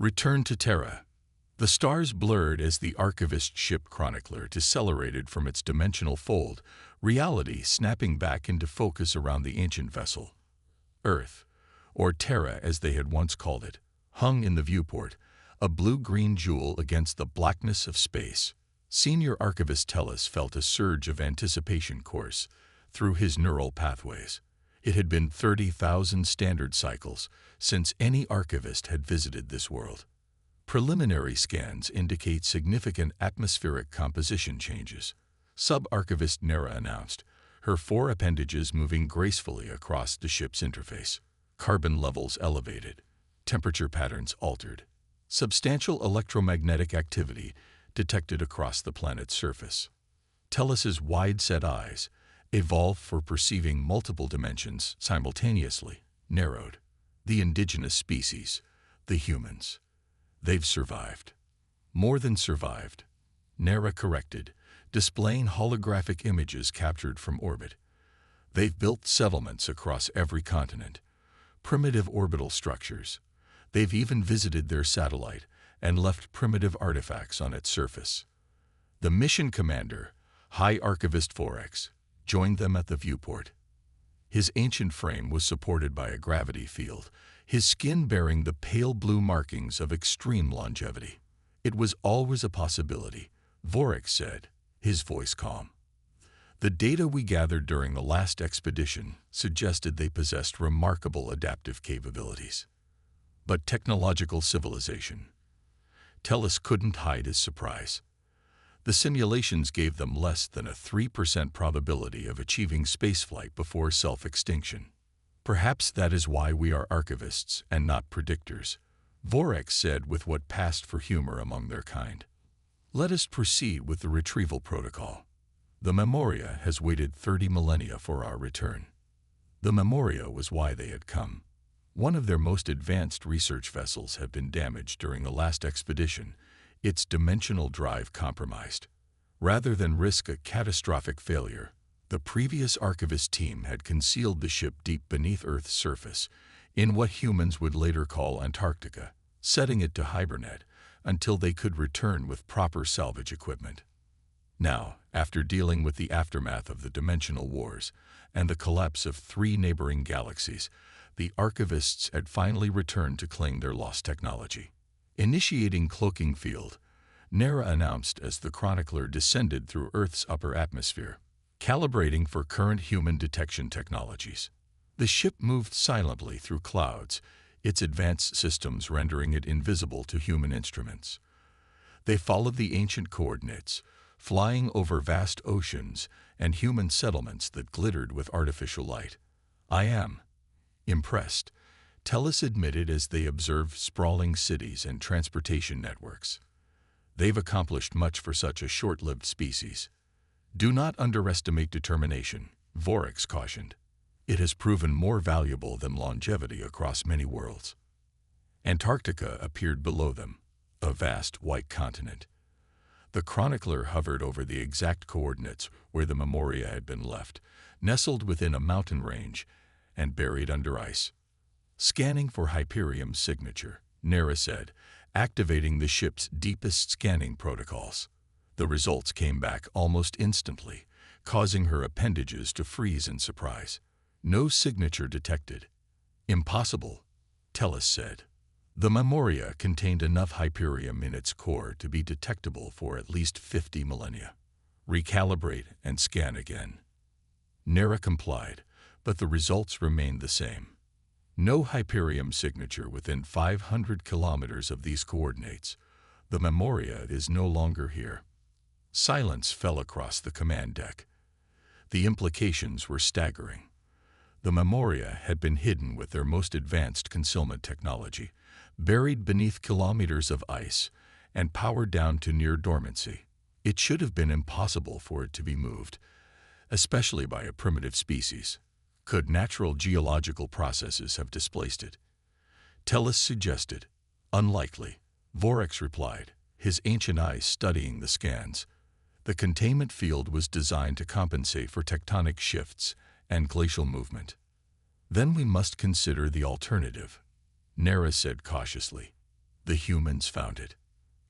Return to Terra. The stars blurred as the archivist ship Chronicler decelerated from its dimensional fold, reality snapping back into focus around the ancient vessel. Earth, or Terra as they had once called it, hung in the viewport, a blue-green jewel against the blackness of space. Senior archivist Tellus felt a surge of anticipation course through his neural pathways. It had been 30,000 standard cycles since any archivist had visited this world. Preliminary scans indicate significant atmospheric composition changes. Sub-archivist Nera announced, her 4 appendages moving gracefully across the ship's interface. Carbon levels elevated, temperature patterns altered. Substantial electromagnetic activity detected across the planet's surface. Tellus's wide-set eyes, evolved for perceiving multiple dimensions simultaneously, narrowed. The indigenous species, the humans. They've survived. More than survived. Nera corrected, displaying holographic images captured from orbit. They've built settlements across every continent, primitive orbital structures. They've even visited their satellite and left primitive artifacts on its surface. The mission commander, High Archivist Vorex, joined them at the viewport. His ancient frame was supported by a gravity field, his skin bearing the pale blue markings of extreme longevity. It was always a possibility, Vorex said, his voice calm. The data we gathered during the last expedition suggested they possessed remarkable adaptive capabilities. But technological civilization. Tellus couldn't hide his surprise. The simulations gave them less than a 3% probability of achieving spaceflight before self-extinction. Perhaps that is why we are archivists and not predictors, Vorex said with what passed for humor among their kind. Let us proceed with the retrieval protocol. The Memoria has waited 30 millennia for our return. The Memoria was why they had come. One of their most advanced research vessels had been damaged during the last expedition, its dimensional drive compromised. Rather than risk a catastrophic failure, the previous archivist team had concealed the ship deep beneath Earth's surface, in what humans would later call Antarctica, setting it to hibernate until they could return with proper salvage equipment. Now, after dealing with the aftermath of the dimensional wars and the collapse of 3 neighboring galaxies, the archivists had finally returned to claim their lost technology. Initiating cloaking field, Nera announced as the Chronicler descended through Earth's upper atmosphere, calibrating for current human detection technologies. The ship moved silently through clouds, its advanced systems rendering it invisible to human instruments. They followed the ancient coordinates, flying over vast oceans and human settlements that glittered with artificial light. I am impressed, Tellus admitted as they observed sprawling cities and transportation networks. They've accomplished much for such a short-lived species. Do not underestimate determination, Vorex cautioned. It has proven more valuable than longevity across many worlds. Antarctica appeared below them, a vast white continent. The Chronicler hovered over the exact coordinates where the Memoria had been left, nestled within a mountain range and buried under ice. Scanning for Hyperium's signature, Nera said, activating the ship's deepest scanning protocols. The results came back almost instantly, causing her appendages to freeze in surprise. No signature detected. Impossible, Tellus said. The Memoria contained enough Hyperium in its core to be detectable for at least 50 millennia. Recalibrate and scan again. Nera complied, but the results remained the same. No Hyperium signature within 500 kilometers of these coordinates. The Memoria is no longer here. Silence fell across the command deck. The implications were staggering. The Memoria had been hidden with their most advanced concealment technology, buried beneath kilometers of ice, and powered down to near dormancy. It should have been impossible for it to be moved, especially by a primitive species. Could natural geological processes have displaced it? Tellus suggested. Unlikely, Vorex replied, his ancient eyes studying the scans. The containment field was designed to compensate for tectonic shifts and glacial movement. Then we must consider the alternative, Nera said cautiously. The humans found it.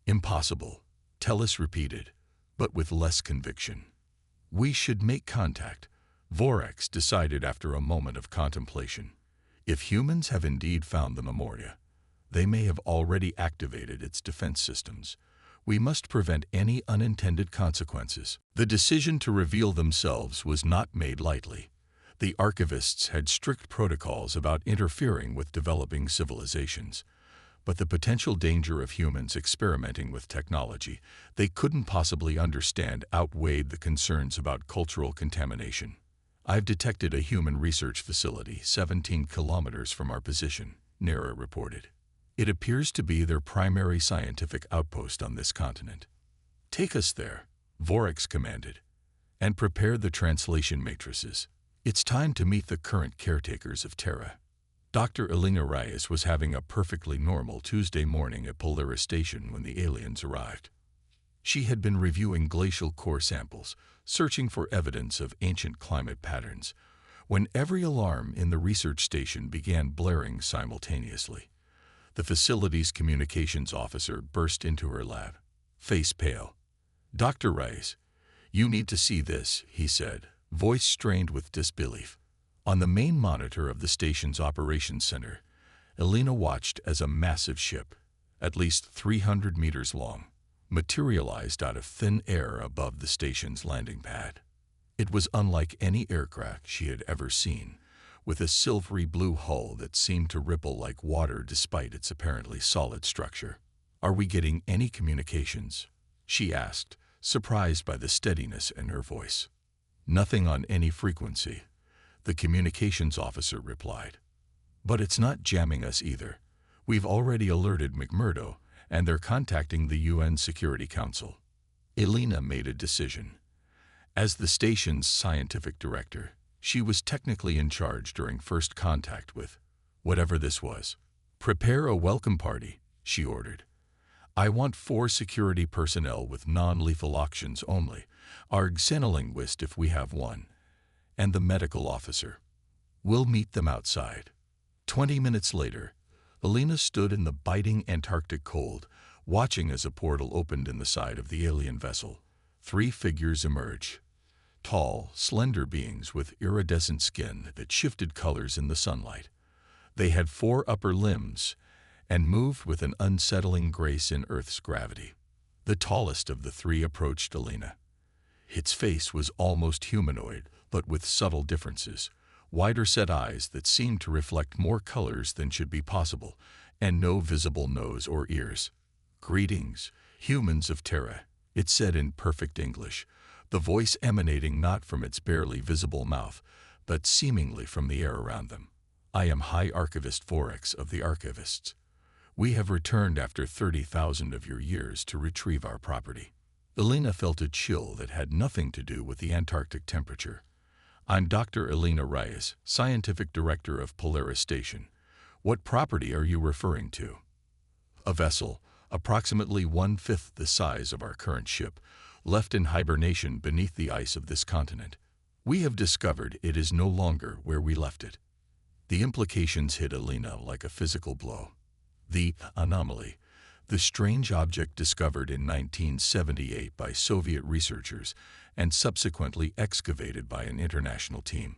Impossible, Tellis repeated, but with less conviction. We should make contact, Vorex decided after a moment of contemplation. If humans have indeed found the Memoria, they may have already activated its defense systems. We must prevent any unintended consequences. The decision to reveal themselves was not made lightly. The archivists had strict protocols about interfering with developing civilizations. But the potential danger of humans experimenting with technology they couldn't possibly understand outweighed the concerns about cultural contamination. I've detected a human research facility 17 kilometers from our position, Nera reported. It appears to be their primary scientific outpost on this continent. Take us there, Vorex commanded, and prepare the translation matrices. It's time to meet the current caretakers of Terra. Dr. Elena Reyes was having a perfectly normal Tuesday morning at Polaris Station when the aliens arrived. She had been reviewing glacial core samples, searching for evidence of ancient climate patterns, when every alarm in the research station began blaring simultaneously. The facility's communications officer burst into her lab, face pale. "Dr. Reyes, you need to see this," he said, voice strained with disbelief. On the main monitor of the station's operations center, Elena watched as a massive ship, at least 300 meters long, materialized out of thin air above the station's landing pad. It was unlike any aircraft she had ever seen, with a silvery blue hull that seemed to ripple like water despite its apparently solid structure. "Are we getting any communications?" she asked, surprised by the steadiness in her voice. "Nothing on any frequency," the communications officer replied. "But it's not jamming us either. We've already alerted McMurdo, and they're contacting the UN Security Council." Elena made a decision. As the station's scientific director, she was technically in charge during first contact with whatever this was. "Prepare a welcome party," she ordered. "I want 4 security personnel with non-lethal options only, our xenolinguist if we have one, and the medical officer. We'll meet them outside." 20 minutes later, Elena stood in the biting Antarctic cold, watching as a portal opened in the side of the alien vessel. 3 figures emerged. Tall, slender beings with iridescent skin that shifted colors in the sunlight. They had 4 upper limbs and moved with an unsettling grace in Earth's gravity. The tallest of the 3 approached Elena. Its face was almost humanoid, but with subtle differences. Wider-set eyes that seemed to reflect more colors than should be possible, and no visible nose or ears. "Greetings, humans of Terra," it said in perfect English, the voice emanating not from its barely visible mouth, but seemingly from the air around them. "I am High Archivist Vorex of the Archivists. We have returned after 30,000 of your years to retrieve our property." Elena felt a chill that had nothing to do with the Antarctic temperature. "I'm Dr. Elena Reyes, Scientific Director of Polaris Station. What property are you referring to?" "A vessel, approximately 1/5 the size of our current ship, left in hibernation beneath the ice of this continent. We have discovered it is no longer where we left it." The implications hit Elena like a physical blow. The anomaly, the strange object discovered in 1978 by Soviet researchers and subsequently excavated by an international team,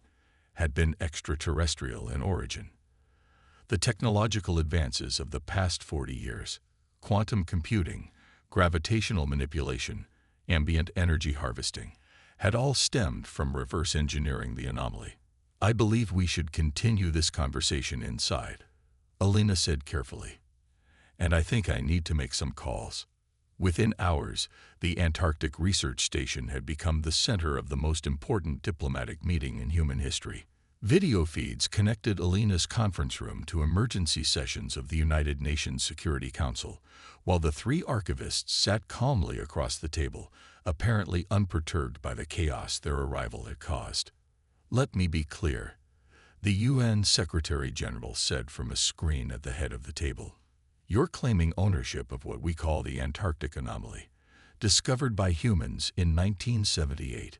had been extraterrestrial in origin. The technological advances of the past 40 years, quantum computing, gravitational manipulation, ambient energy harvesting, had all stemmed from reverse engineering the anomaly. "I believe we should continue this conversation inside," Elena said carefully. "And I think I need to make some calls." Within hours, the Antarctic Research Station had become the center of the most important diplomatic meeting in human history. Video feeds connected Elena's conference room to emergency sessions of the United Nations Security Council, while the 3 archivists sat calmly across the table, apparently unperturbed by the chaos their arrival had caused. "Let me be clear," the UN Secretary-General said from a screen at the head of the table. "You're claiming ownership of what we call the Antarctic anomaly, discovered by humans in 1978.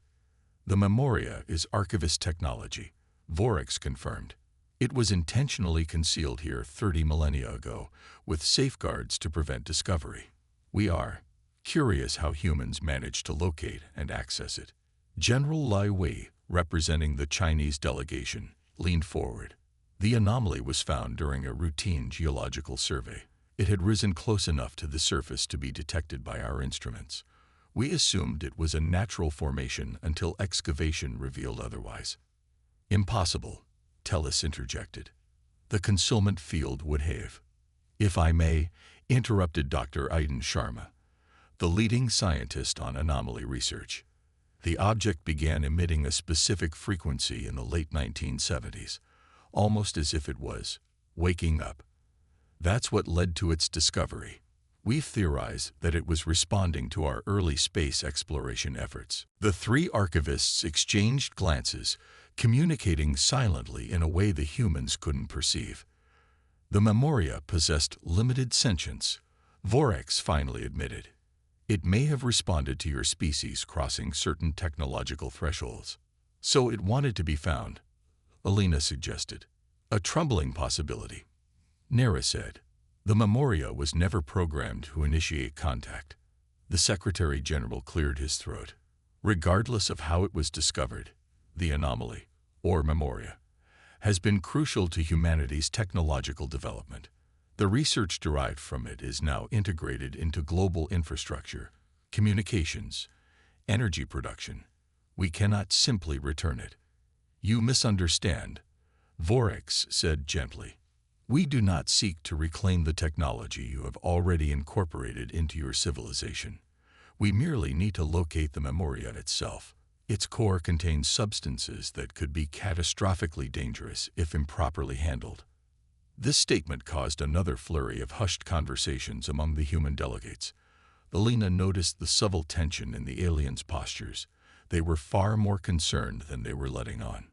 The Memoria is archivist technology," Vorex confirmed. It was intentionally concealed here 30 millennia ago, with safeguards to prevent discovery. We are curious how humans managed to locate and access it. General Lai Wei, representing the Chinese delegation, leaned forward. The anomaly was found during a routine geological survey. It had risen close enough to the surface to be detected by our instruments. We assumed it was a natural formation until excavation revealed otherwise. Impossible, Tellis interjected. The concealment field would have. If I may, interrupted Dr. Aiden Sharma, the leading scientist on anomaly research. The object began emitting a specific frequency in the late 1970s, almost as if it was waking up. That's what led to its discovery. We've theorized that it was responding to our early space exploration efforts. The three archivists exchanged glances, communicating silently in a way the humans couldn't perceive. The Memoria possessed limited sentience, Vorex finally admitted. It may have responded to your species crossing certain technological thresholds. So it wanted to be found, Alina suggested. A troubling possibility. Nera said. The Memoria was never programmed to initiate contact. The Secretary General cleared his throat. Regardless of how it was discovered, the anomaly, or Memoria, has been crucial to humanity's technological development. The research derived from it is now integrated into global infrastructure, communications, energy production. We cannot simply return it. You misunderstand, Vorex said gently. We do not seek to reclaim the technology you have already incorporated into your civilization. We merely need to locate the Memoria itself. Its core contains substances that could be catastrophically dangerous if improperly handled. This statement caused another flurry of hushed conversations among the human delegates. Alina noticed the subtle tension in the aliens' postures. They were far more concerned than they were letting on.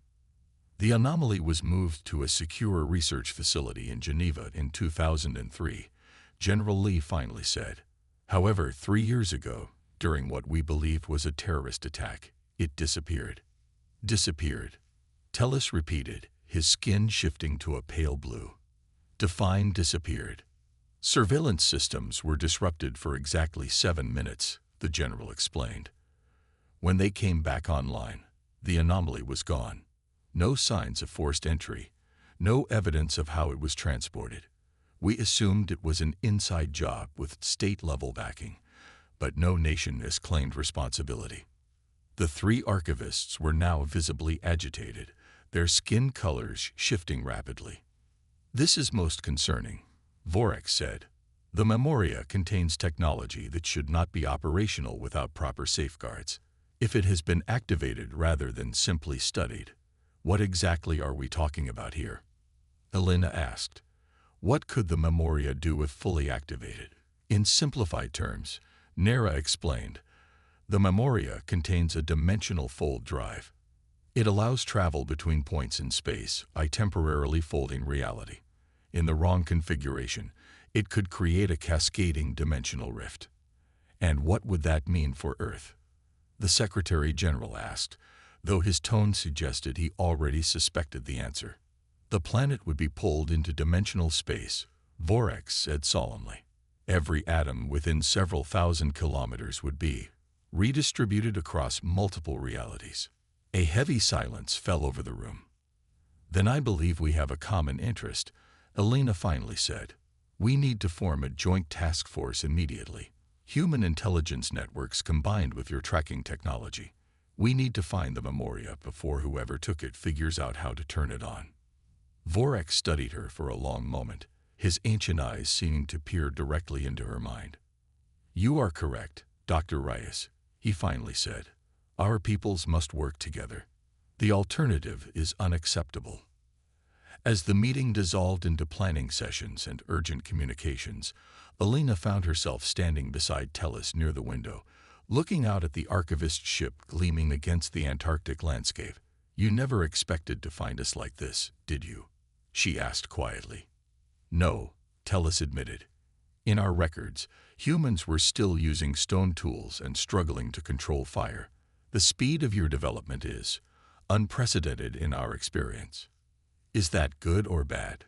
The anomaly was moved to a secure research facility in Geneva in 2003, General Lee finally said. However, 3 years ago, during what we believe was a terrorist attack, it disappeared. Disappeared. Tellis repeated, his skin shifting to a pale blue. Define disappeared. Surveillance systems were disrupted for exactly 7 minutes, the general explained. When they came back online, the anomaly was gone. No signs of forced entry, no evidence of how it was transported. We assumed it was an inside job with state-level backing, but no nation has claimed responsibility. The three archivists were now visibly agitated, their skin colors shifting rapidly. This is most concerning, Vorex said. The Memoria contains technology that should not be operational without proper safeguards. If it has been activated rather than simply studied, what exactly are we talking about here? Elena asked. What could the Memoria do if fully activated? In simplified terms, Nera explained, the Memoria contains a dimensional fold drive. It allows travel between points in space by temporarily folding reality. In the wrong configuration, it could create a cascading dimensional rift. And what would that mean for Earth? The Secretary General asked, though his tone suggested he already suspected the answer. The planet would be pulled into dimensional space, Vorex said solemnly. Every atom within several thousand kilometers would be redistributed across multiple realities. A heavy silence fell over the room. Then I believe we have a common interest, Elena finally said. We need to form a joint task force immediately. Human intelligence networks combined with your tracking technology. We need to find the Memoria before whoever took it figures out how to turn it on. Vorex studied her for a long moment, his ancient eyes seeming to peer directly into her mind. You are correct, Dr. Reyes, he finally said. Our peoples must work together. The alternative is unacceptable. As the meeting dissolved into planning sessions and urgent communications, Elena found herself standing beside Tellis near the window, looking out at the archivist ship gleaming against the Antarctic landscape. You never expected to find us like this, did you? She asked quietly. No, Tellis admitted. In our records, humans were still using stone tools and struggling to control fire. The speed of your development is unprecedented in our experience. Is that good or bad?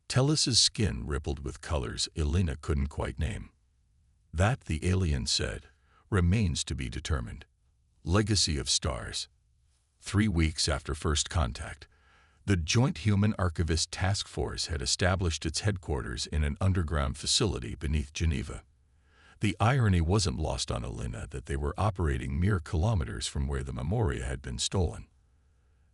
Tellus's skin rippled with colors Elena couldn't quite name. That, the alien said, remains to be determined. Legacy of Stars. 3 weeks after first contact, the Joint Human Archivist Task Force had established its headquarters in an underground facility beneath Geneva. The irony wasn't lost on Elena that they were operating mere kilometers from where the Memoria had been stolen.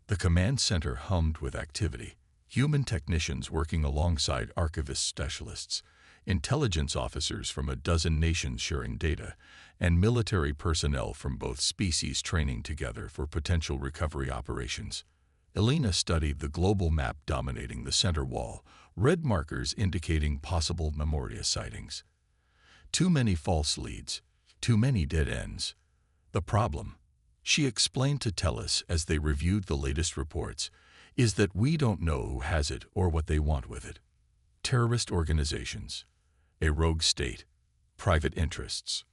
The command center hummed with activity, human technicians working alongside archivist specialists, intelligence officers from a dozen nations sharing data, and military personnel from both species training together for potential recovery operations. Elena studied the global map dominating the center wall, red markers indicating possible Memoria sightings. Too many false leads, too many dead ends. The problem, she explained to Tellus as they reviewed the latest reports, is that we don't know who has it or what they want with it. Terrorist organizations, a rogue state, private interests.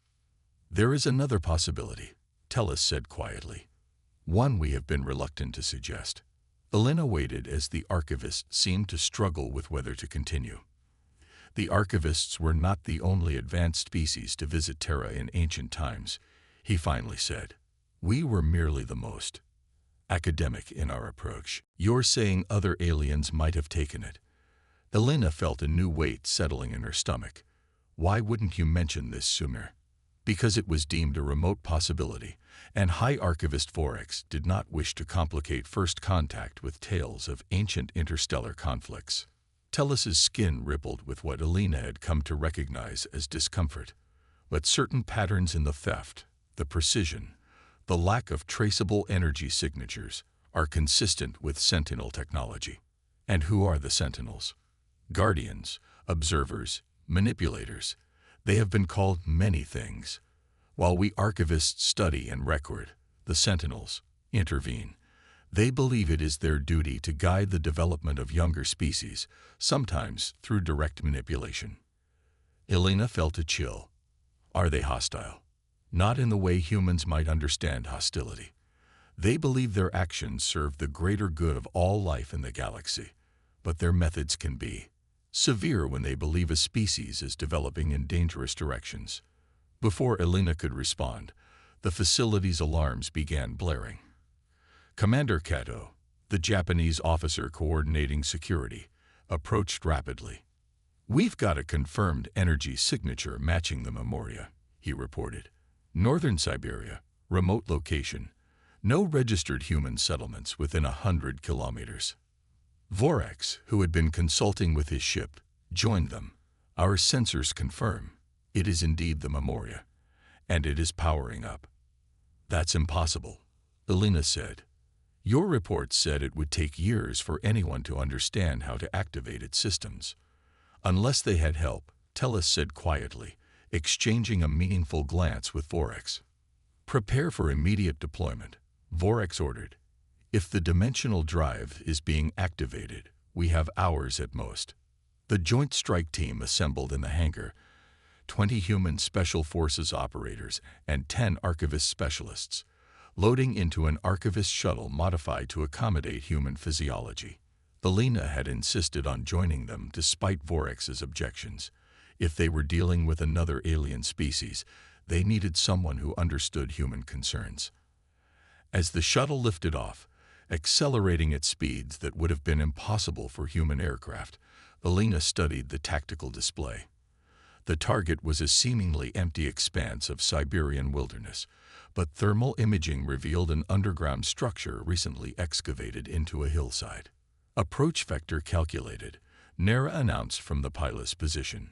There is another possibility, Tellus said quietly. One we have been reluctant to suggest. Elena waited as the archivist seemed to struggle with whether to continue. The archivists were not the only advanced species to visit Terra in ancient times, he finally said. We were merely the most academic in our approach. You're saying other aliens might have taken it. Elena felt a new weight settling in her stomach. Why wouldn't you mention this sooner? Because it was deemed a remote possibility, and High Archivist Vorex did not wish to complicate first contact with tales of ancient interstellar conflicts. Tellus's skin rippled with what Elena had come to recognize as discomfort, but certain patterns in the theft, the precision, the lack of traceable energy signatures are consistent with Sentinel technology. And who are the Sentinels? Guardians, observers, manipulators. They have been called many things. While we archivists study and record, the Sentinels intervene. They believe it is their duty to guide the development of younger species, sometimes through direct manipulation. Elena felt a chill. Are they hostile? Not in the way humans might understand hostility. They believe their actions serve the greater good of all life in the galaxy, but their methods can be severe when they believe a species is developing in dangerous directions. Before Elena could respond, the facility's alarms began blaring. Commander Kato, the Japanese officer coordinating security, approached rapidly. We've got a confirmed energy signature matching the Memoria, he reported. Northern Siberia, remote location. No registered human settlements within 100 kilometers. Vorex, who had been consulting with his ship, joined them. Our sensors confirm it is indeed the Memoria, and it is powering up. That's impossible, Elena said. Your report said it would take years for anyone to understand how to activate its systems. Unless they had help, Tellus said quietly, exchanging a meaningful glance with Vorex. Prepare for immediate deployment, Vorex ordered. If the dimensional drive is being activated, we have hours at most. The Joint Strike Team assembled in the hangar, 20 human Special Forces operators and 10 archivist specialists, loading into an archivist shuttle modified to accommodate human physiology. Elena had insisted on joining them despite Vorex's objections. If they were dealing with another alien species, they needed someone who understood human concerns. As the shuttle lifted off, accelerating at speeds that would have been impossible for human aircraft, Elena studied the tactical display. The target was a seemingly empty expanse of Siberian wilderness, but thermal imaging revealed an underground structure recently excavated into a hillside. Approach vector calculated, Nera announced from the pilot's position.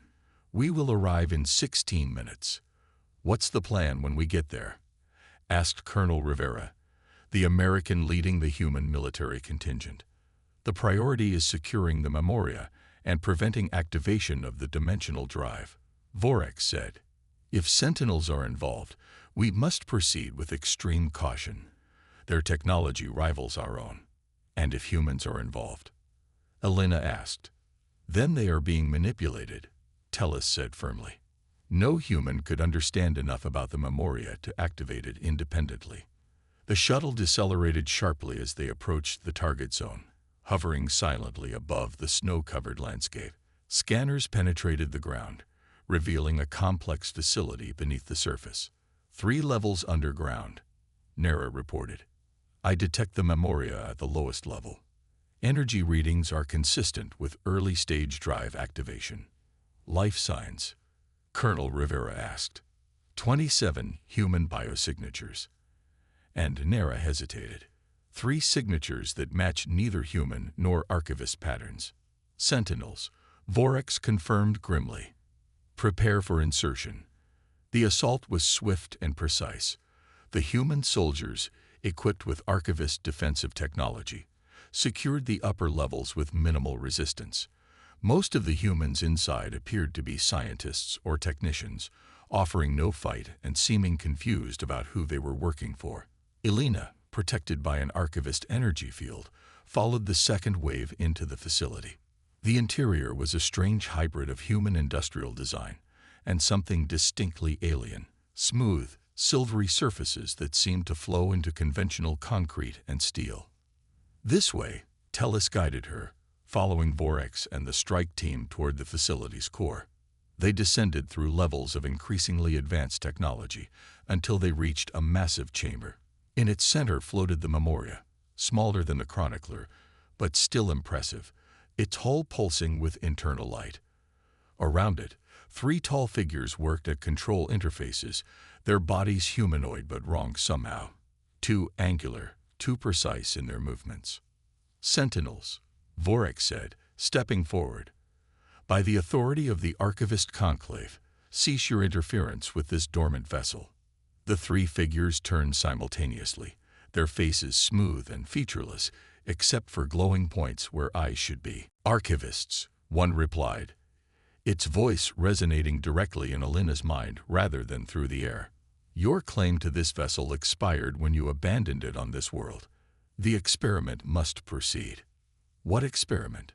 We will arrive in 16 minutes. What's the plan when we get there? Asked Colonel Rivera, the American leading the human military contingent. The priority is securing the Memoria and preventing activation of the dimensional drive, Vorex said. If Sentinels are involved, we must proceed with extreme caution. Their technology rivals our own. And if humans are involved? Elena asked. Then they are being manipulated, Tellus said firmly. No human could understand enough about the Memoria to activate it independently. The shuttle decelerated sharply as they approached the target zone. hovering silently above the snow-covered landscape. Scanners penetrated the ground, revealing a complex facility beneath the surface. 3 levels underground, Nera reported. I detect the memoria at the lowest level. Energy readings are consistent with early-stage drive activation. Life signs, Colonel Rivera asked. 27 human biosignatures. And Nera hesitated. 3 signatures that match neither human nor archivist patterns. Sentinels, Vorex confirmed grimly. Prepare for insertion. The assault was swift and precise. The human soldiers, equipped with archivist defensive technology, secured the upper levels with minimal resistance. Most of the humans inside appeared to be scientists or technicians, offering no fight and seeming confused about who they were working for. Elena, protected by an archivist energy field, followed the second wave into the facility. The interior was a strange hybrid of human industrial design and something distinctly alien. Smooth, silvery surfaces that seemed to flow into conventional concrete and steel. This way, Tellus guided her, following Vorex and the strike team toward the facility's core. They descended through levels of increasingly advanced technology until they reached a massive chamber. In its center floated the memoria, smaller than the chronicler, but still impressive, its hull pulsing with internal light. Around it, 3 tall figures worked at control interfaces, their bodies humanoid but wrong somehow. Too angular, too precise in their movements. Sentinels, Vorex said, stepping forward. By the authority of the Archivist Conclave, cease your interference with this dormant vessel. The 3 figures turned simultaneously, their faces smooth and featureless, except for glowing points where eyes should be. Archivists, one replied, its voice resonating directly in Elena's mind rather than through the air. Your claim to this vessel expired when you abandoned it on this world. The experiment must proceed. What experiment?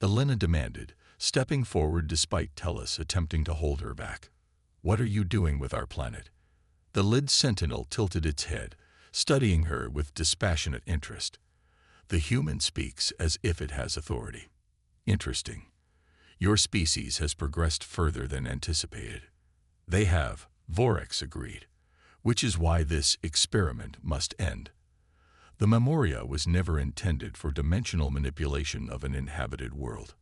Elena demanded, stepping forward despite Tellus attempting to hold her back. What are you doing with our planet? The Lid Sentinel tilted its head, studying her with dispassionate interest. The human speaks as if it has authority. Interesting. Your species has progressed further than anticipated. They have, Vorex agreed, which is why this experiment must end. The memoria was never intended for dimensional manipulation of an inhabited world.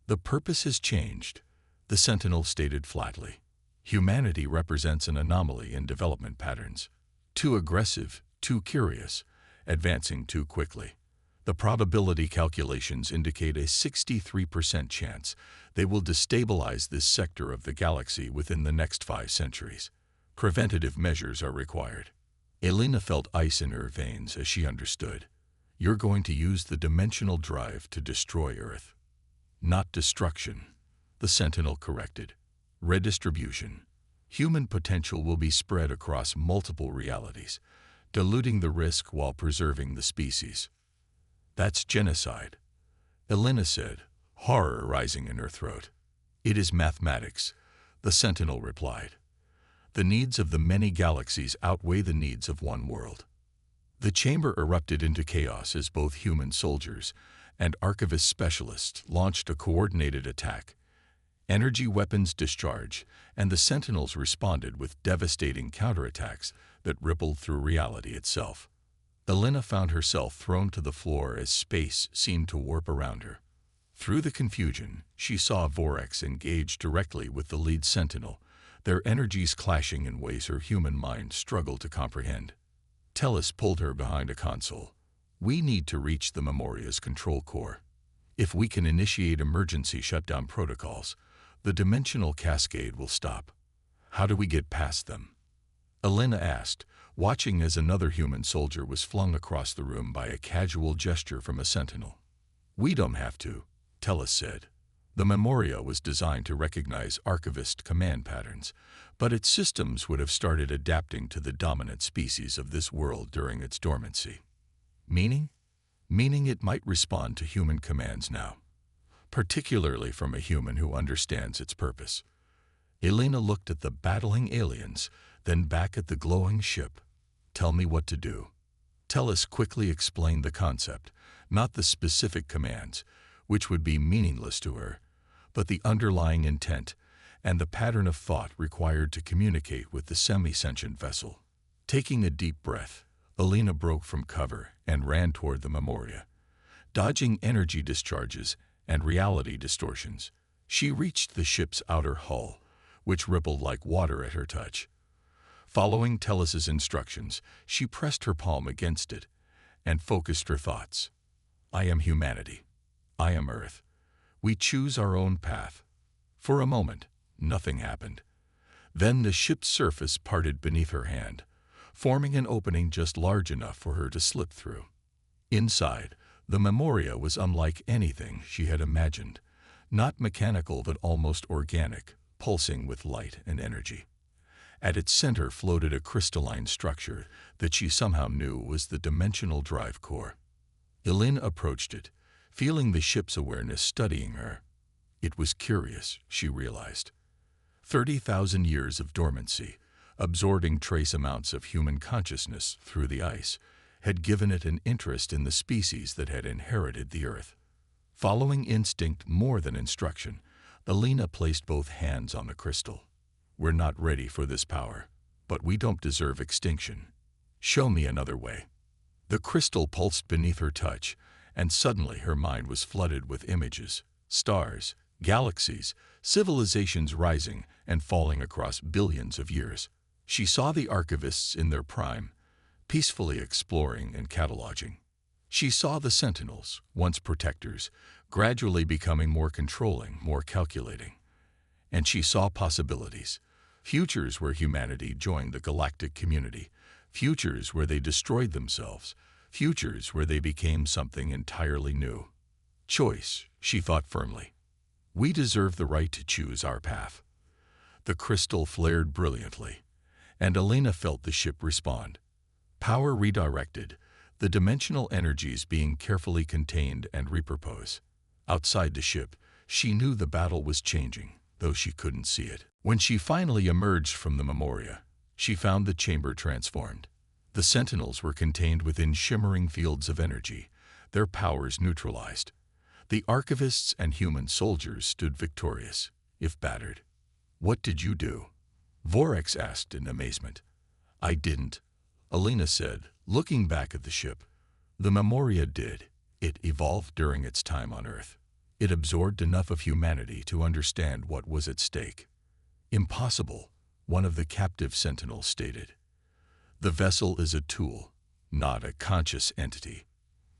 The purpose has changed, the Sentinel stated flatly. Humanity represents an anomaly in development patterns. Too aggressive, too curious, advancing too quickly. The probability calculations indicate a 63% chance they will destabilize this sector of the galaxy within the next 5 centuries. Preventative measures are required. Elena felt ice in her veins as she understood. You're going to use the dimensional drive to destroy Earth. Not destruction, the Sentinel corrected. Redistribution. Human potential will be spread across multiple realities, diluting the risk while preserving the species. That's genocide, Elena said, horror rising in her throat. It is mathematics, the Sentinel replied. The needs of the many galaxies outweigh the needs of one world. The chamber erupted into chaos as both human soldiers and archivist specialists launched a coordinated attack. Energy weapons discharged, and the Sentinels responded with devastating counterattacks that rippled through reality itself. Elena found herself thrown to the floor as space seemed to warp around her. Through the confusion, she saw Vorex engage directly with the lead Sentinel, their energies clashing in ways her human mind struggled to comprehend. Tellus pulled her behind a console. We need to reach the Memoria's control core. If we can initiate emergency shutdown protocols, the dimensional cascade will stop. How do we get past them? Elena asked, watching as another human soldier was flung across the room by a casual gesture from a Sentinel. We don't have to, Tellus said. The Memoria was designed to recognize archivist command patterns, but its systems would have started adapting to the dominant species of this world during its dormancy. Meaning? Meaning it might respond to human commands now, particularly from a human who understands its purpose. Elena looked at the battling aliens, then back at the glowing ship. Tell me what to do. Tellus quickly explained the concept, not the specific commands, which would be meaningless to her, but the underlying intent and the pattern of thought required to communicate with the semi-sentient vessel. Taking a deep breath, Alina broke from cover and ran toward the Memoria. Dodging energy discharges and reality distortions, she reached the ship's outer hull, which rippled like water at her touch. Following Tellus's instructions, she pressed her palm against it and focused her thoughts. I am humanity. I am Earth. We choose our own path. For a moment, nothing happened. Then the ship's surface parted beneath her hand, forming an opening just large enough for her to slip through. Inside, the Memoria was unlike anything she had imagined, not mechanical but almost organic, pulsing with light and energy. At its center floated a crystalline structure that she somehow knew was the dimensional drive core. Alina approached it, feeling the ship's awareness studying her. It was curious, she realized. 30,000 years of dormancy, absorbing trace amounts of human consciousness through the ice, had given it an interest in the species that had inherited the Earth. Following instinct more than instruction, Alina placed both hands on the crystal. We're not ready for this power, but we don't deserve extinction. Show me another way. The crystal pulsed beneath her touch, and suddenly her mind was flooded with images, stars, galaxies, civilizations rising and falling across billions of years. She saw the archivists in their prime, peacefully exploring and cataloging. She saw the sentinels, once protectors, gradually becoming more controlling, more calculating. And she saw possibilities, futures where humanity joined the galactic community, futures where they destroyed themselves, futures where they became something entirely new. Choice, she thought firmly. We deserve the right to choose our path. The crystal flared brilliantly, and Alina felt the ship respond. Power redirected, the dimensional energies being carefully contained and repurposed. Outside the ship, she knew the battle was changing, though she couldn't see it. When she finally emerged from the Memoria, she found the chamber transformed. The sentinels were contained within shimmering fields of energy, their powers neutralized. The archivists and human soldiers stood victorious, if battered. What did you do? Vorex asked in amazement. I didn't, Alina said, looking back at the ship. The Memoria did. It evolved during its time on Earth. It absorbed enough of humanity to understand what was at stake. Impossible, one of the captive sentinels stated. The vessel is a tool, not a conscious entity.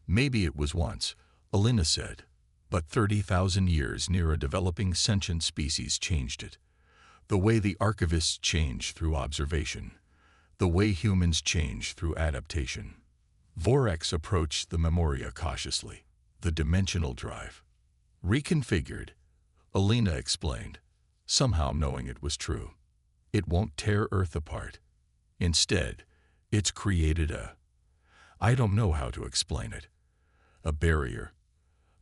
Maybe it was once, Alina said, but 30,000 years near a developing sentient species changed it. The way the archivists change through observation, the way humans change through adaptation. Vorex approached the Memoria cautiously. The dimensional drive. Reconfigured, Alina explained, somehow knowing it was true. It won't tear Earth apart. Instead, it's created I don't know how to explain it. A barrier,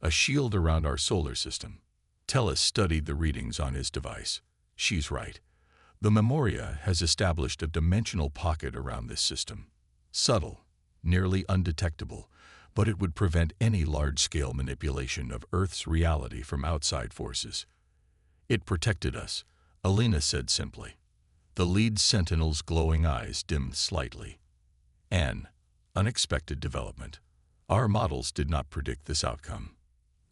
a shield around our solar system. Tellus studied the readings on his device. She's right. The Memoria has established a dimensional pocket around this system. Subtle, nearly undetectable, but it would prevent any large-scale manipulation of Earth's reality from outside forces. It protected us, Alina said simply. The lead sentinel's glowing eyes dimmed slightly. An unexpected development. Our models did not predict this outcome.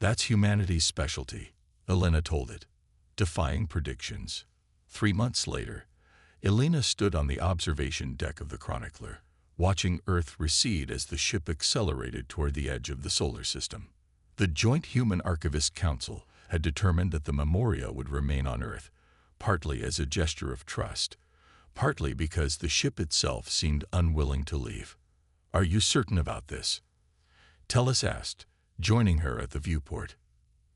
That's humanity's specialty, Alina told it, defying predictions. 3 months later, Alina stood on the observation deck of the Chronicler, watching Earth recede as the ship accelerated toward the edge of the solar system. The Joint Human Archivist Council had determined that the Memoria would remain on Earth, partly as a gesture of trust, partly because the ship itself seemed unwilling to leave. Are you certain about this? Tellus asked, joining her at the viewport.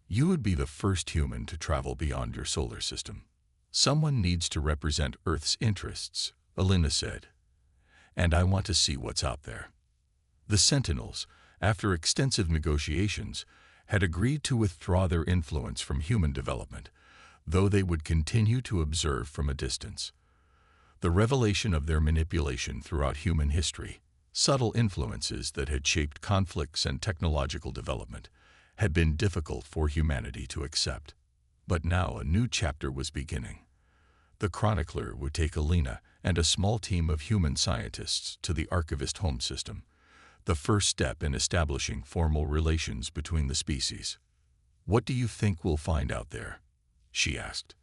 You would be the first human to travel beyond your solar system. Someone needs to represent Earth's interests, Alina said. And I want to see what's out there. The Sentinels, after extensive negotiations, had agreed to withdraw their influence from human development, though they would continue to observe from a distance. The revelation of their manipulation throughout human history, Subtle influences that had shaped conflicts and technological development had been difficult for humanity to accept. But now a new chapter was beginning. The chronicler would take Alina and a small team of human scientists to the Archivist home system, the first step in establishing formal relations between the species. "What do you think we'll find out there?" she asked.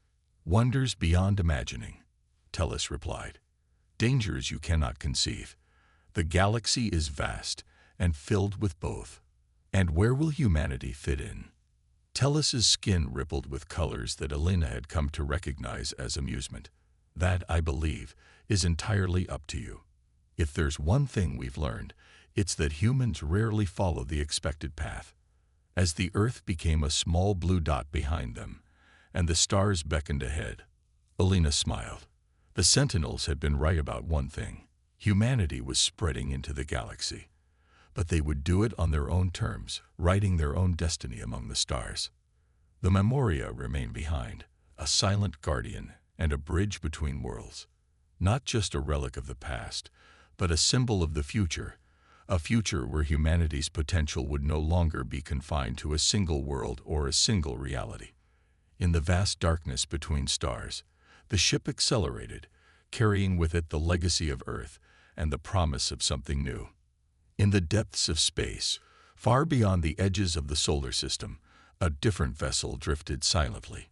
"Wonders beyond imagining," Tellus replied. "Dangers you cannot conceive. The galaxy is vast and filled with both. And where will humanity fit in?" Tellus's skin rippled with colors that Alina had come to recognize as amusement. "That, I believe, is entirely up to you. If there's one thing we've learned, it's that humans rarely follow the expected path." As the Earth became a small blue dot behind them, and the stars beckoned ahead, Alina smiled. The Sentinels had been right about one thing. Humanity was spreading into the galaxy. But they would do it on their own terms, writing their own destiny among the stars. The Memoria remained behind, a silent guardian and a bridge between worlds. Not just a relic of the past, but a symbol of the future, a future where humanity's potential would no longer be confined to a single world or a single reality. In the vast darkness between stars, the ship accelerated, carrying with it the legacy of Earth and the promise of something new. In the depths of space, far beyond the edges of the solar system, a different vessel drifted silently.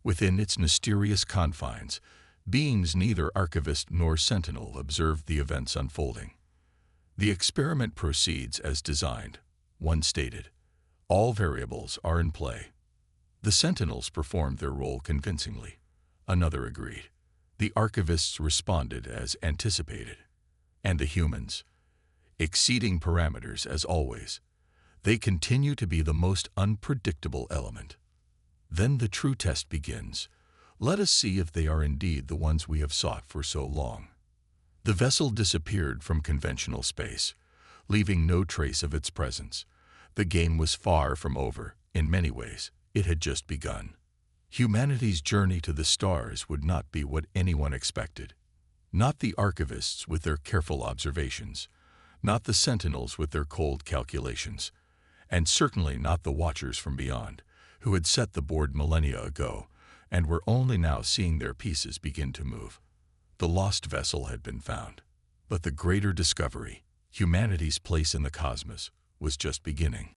Within its mysterious confines, beings neither archivist nor sentinel observed the events unfolding. "The experiment proceeds as designed," one stated. "All variables are in play." The sentinels performed their role convincingly, another agreed. The archivists responded as anticipated. And the humans? Exceeding parameters as always. They continue to be the most unpredictable element. Then the true test begins. Let us see if they are indeed the ones we have sought for so long. The vessel disappeared from conventional space, leaving no trace of its presence. The game was far from over. In many ways, it had just begun. Humanity's journey to the stars would not be what anyone expected. Not the archivists with their careful observations, not the sentinels with their cold calculations, and certainly not the watchers from beyond, who had set the board millennia ago and were only now seeing their pieces begin to move. The lost vessel had been found, but the greater discovery, humanity's place in the cosmos, was just beginning.